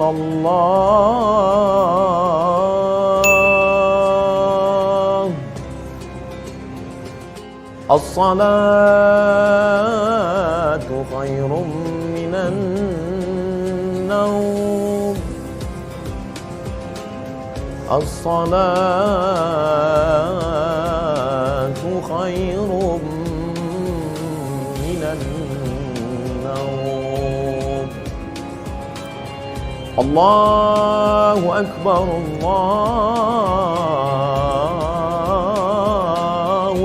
illallah. As-salatu khairum minan naum. As-salatu khairum minan naum. Allahu Akbar, Allahu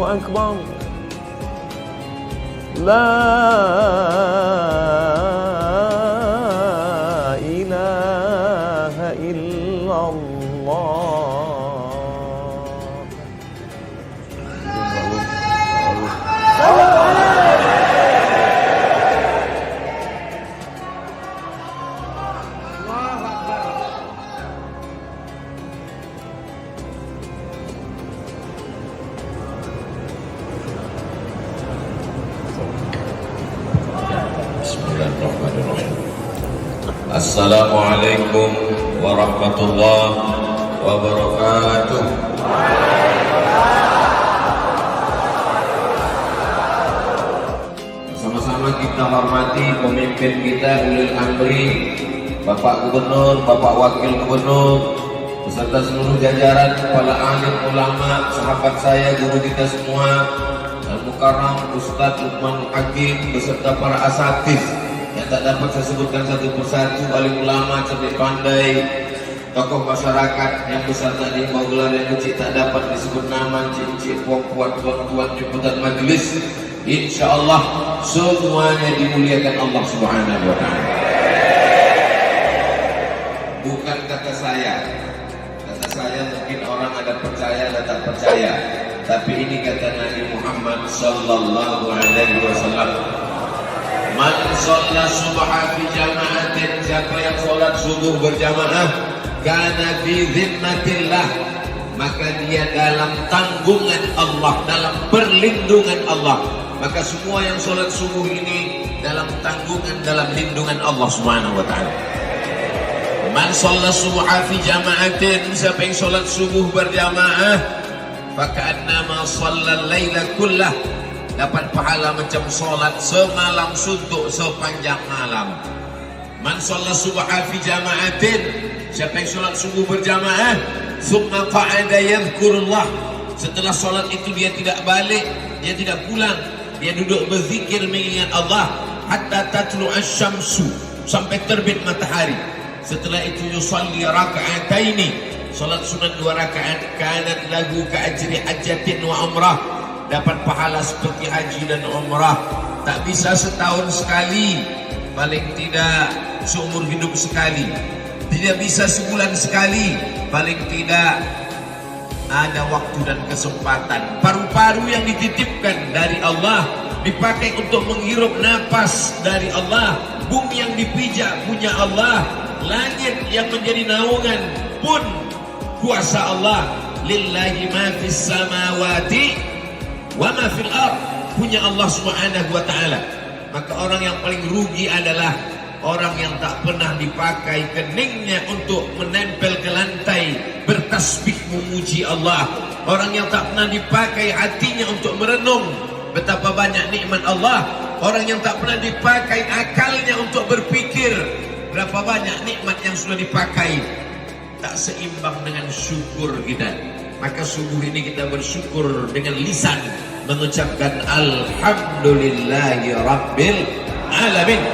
Akbar. La ilaha illallah. Bismillahirrahmanirrahim. Assalamualaikum warahmatullahi wabarakatuh. Sama-sama kita hormati pemimpin kita, ulil amri, Bapak Gubernur, Bapak Wakil Gubernur, beserta seluruh jajaran, kepala alim, ulama, sahabat saya, guru kita semua, Al-Mukarram Ustadz Luqman Hakim, beserta para asatidz yang tak dapat saya sebutkan satu persatu, alim ulama, cerdik pandai, tokoh masyarakat yang besar tadi, mau gelar yang kecil tak dapat disebut nama, cik-cik, puan-puan, tuan-tuan, jemputan majelis, insya Allah semuanya dimuliakan Allah Subhanahu wa Ta'ala. Bukan kata saya mungkin orang ada percaya ada tak percaya, tapi ini kata Nabi Muhammad sallallahu alaihi wasallam, man shalla subha fi jama'atin, siapa yang sholat subuh berjamaah, kana fi zimmatillah, maka dia dalam tanggungan Allah, dalam perlindungan Allah. Maka semua yang sholat subuh ini dalam tanggungan, dalam lindungan Allah Subhanahu wa Ta'ala. Man shalla subha fi jama'atin, siapa yang sholat subuh berjamaah, faka'annama shalla al-laila kullah, dapat pahala macam sholat semalam suntuk sepanjang malam. Man shalla subha fi jama'atin, siapa yang sholat subuh berjamaah, thumma qa'ada yadhkurullah, setelah sholat itu dia tidak balik, dia tidak pulang, dia duduk berzikir mengingat Allah, hatta tatlu'asy syamsu, sampai terbit matahari. Setelah itu yusalli raka'ataini, salat sunat 2 rakaat, kanat lahu ka'ajri hajjatin wa umrah, dapat pahala seperti haji dan umrah. Tak bisa setahun sekali, paling tidak seumur hidup sekali, tidak bisa sebulan sekali, paling tidak ada waktu dan kesempatan. Paru-paru yang dititipkan dari Allah dipakai untuk menghirup napas dari Allah, bumi yang dipijak punya Allah, langit yang menjadi naungan pun kuasa Allah. Lillahi ma fis samawati wa ma fil ard, punya Allah Subhanahu wa Ta'ala. Maka orang yang paling rugi adalah orang yang tak pernah dipakai keningnya untuk menempel ke lantai bertasbih memuji Allah, orang yang tak pernah dipakai hatinya untuk merenung betapa banyak nikmat Allah, orang yang tak pernah dipakai akalnya untuk berpikir berapa banyak nikmat yang sudah dipakai, tak seimbang dengan syukur kita. Maka subuh ini kita bersyukur dengan lisan, mengucapkan Alhamdulillahi Rabbil Alamin.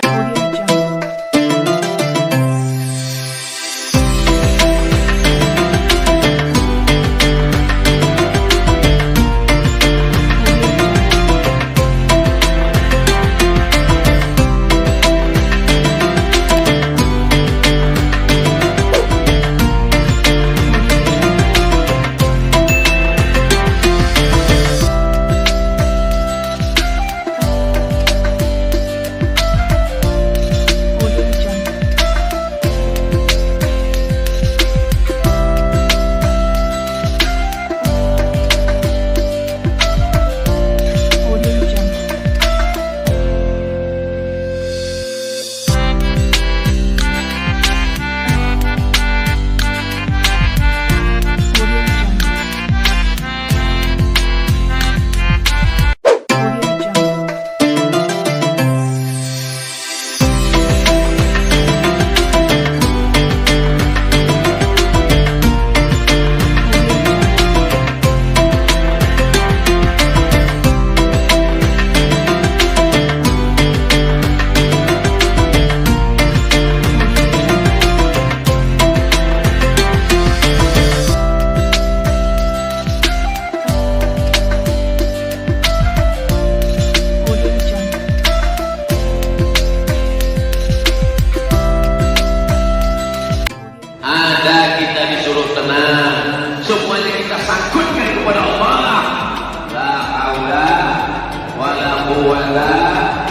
wa la ilaha.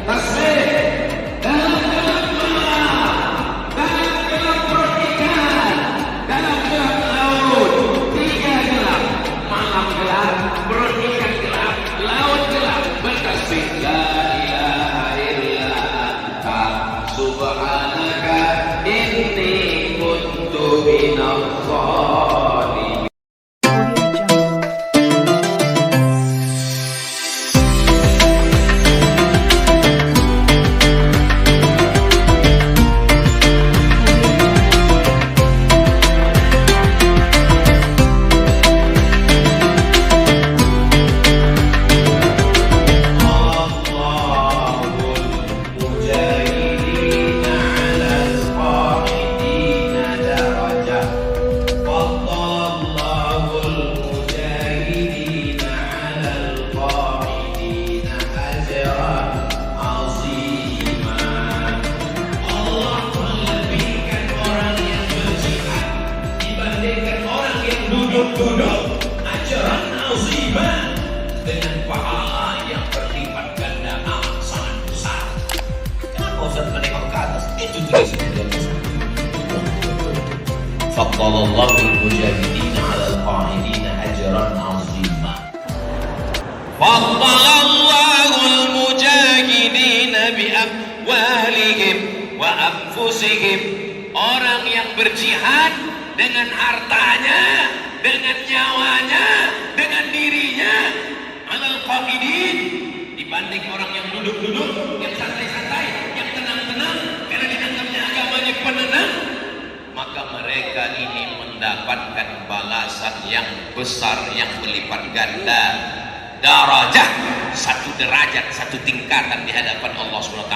Tasbih dalam gelap malam, dalam gelap pernikahan, dalam gelap laut, tiga gelap, malam gelap, pernikahan gelap, laut gelap, bertasbih la ilaha illa anta subhanaka inni kuntu minadh dhalimin. Duduk ajaran azimah dengan pahala yang berlipat ganda amat sangat besar. Kenapa Ustaz menengok ke atas? Itu tulisan di atas. Faddalallahu al-mujahidina 'ala al-qa'idina ajran 'azima. Faddalallahu al-mujahidina bi amwalihim wa anfusihim. Orang yang berjihad dengan hartanya, dengan nyawanya, dengan dirinya, alal qaidin, dibanding orang yang duduk-duduk, yang santai-santai, yang tenang-tenang, karena dianggapnya agamanya penenang, maka mereka ini mendapatkan balasan yang besar, yang berlipat ganda, darajah, satu derajat, satu tingkatan di hadapan Allah SWT.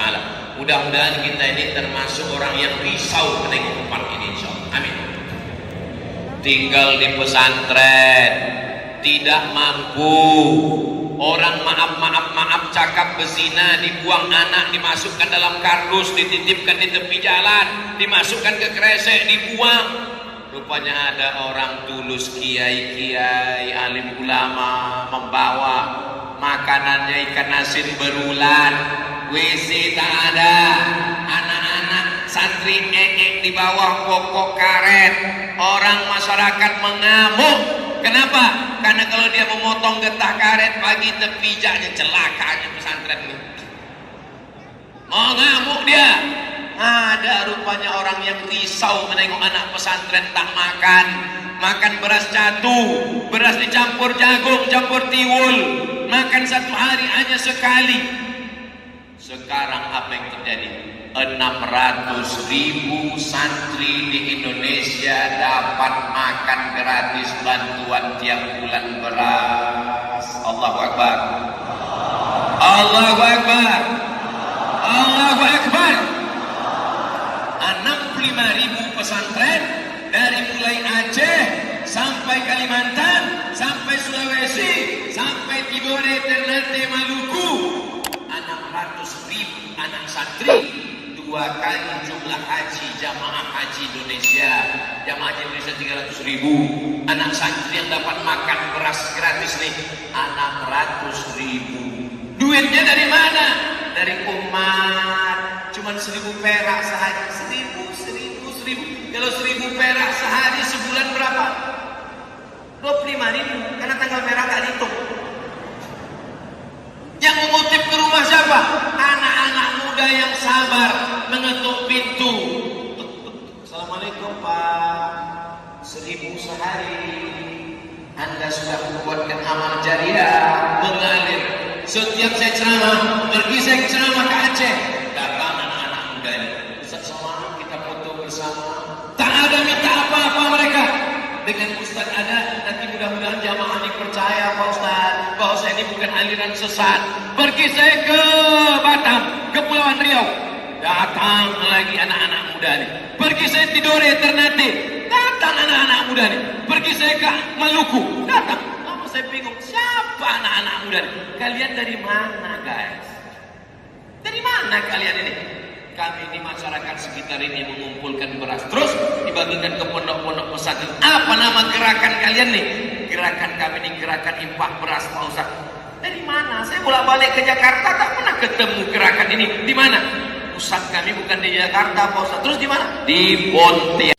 Mudah-mudahan kita ini termasuk orang yang risau menengok tempat ini, insyaallah. Amin. Tinggal di pesantren, tidak mampu, orang maaf cakap bezina, dibuang anak, dimasukkan dalam kardus, dititipkan di tepi jalan, dimasukkan ke kresek, dibuang. Rupanya ada orang tulus, kiai-kiai, alim ulama, membawa makanannya ikan asin berulan, WC tak ada, anak-anak santri ngek di bawah pokok karet. Orang masyarakat mengamuk. Kenapa? Karena kalau dia memotong getah karet pagi terpijaknya, celakanya pesantren ini. Mengamuk dia. Ada rupanya orang yang risau menengok anak pesantren tak makan. Makan beras catu, beras dicampur jagung, campur tiwul. Makan satu hari hanya sekali. Sekarang apa yang terjadi? 600.000 santri di Indonesia dapat makan gratis bantuan tiap bulan beras. Allahu Akbar. Allahu Akbar. Allahu Akbar. 65.000 pesantren dari mulai Aceh sampai Kalimantan, sampai Sulawesi, sampai Tidore, Ternate, Maluku. 600.000 anak santri, 2 kali jumlah haji jamaah haji Indonesia. Jamaah haji Indonesia 300.000. Anak santri yang dapat makan beras gratis nih 600.000. Duitnya dari mana? Dari umat. Cuman 1.000 perak sehari. 1.000. Kalau 1.000 perak sehari sebulan berapa? 25.000. Karena tanggal merah tak dihitung. Yang mengutip ke rumah siapa? Anak-anak muda yang sabar mengetuk pintu. Assalamualaikum Pak. 1.000 sehari. Anda sudah membuatkan amal jariah mengalir. Setiap saya ceramah, pergi saya ceramah ke Aceh, datang anak-anak muda ini. Ustaz sama kita foto bersama. Tak ada minta apa-apa mereka. Dengan Ustaz ada, nanti mudah-mudahan jamaah dipercaya Pak Ustaz. Bahwa saya ini bukan aliran sesat. Pergi saya ke Batam, ke Kepulauan Riau. Datang lagi anak-anak muda ini. Pergi saya Tidore, Ternate. Datang anak-anak muda ini. Pergi saya ke Maluku. Datang. Lama saya bingung, siapa anak-anak muda ini? Kalian dari mana guys? Dari mana kalian ini? Kami di masyarakat sekitar ini mengumpulkan beras, terus dibagikan ke pondok-pondok pesantren. Apa nama gerakan kalian nih? Gerakan kami ini gerakan infak beras Pak Ustaz. Dari mana? Saya bolak-balik ke Jakarta tak pernah ketemu gerakan ini. Di mana? Pusat kami bukan di Jakarta, Pak Ustaz. Terus di mana? Di Pontianak.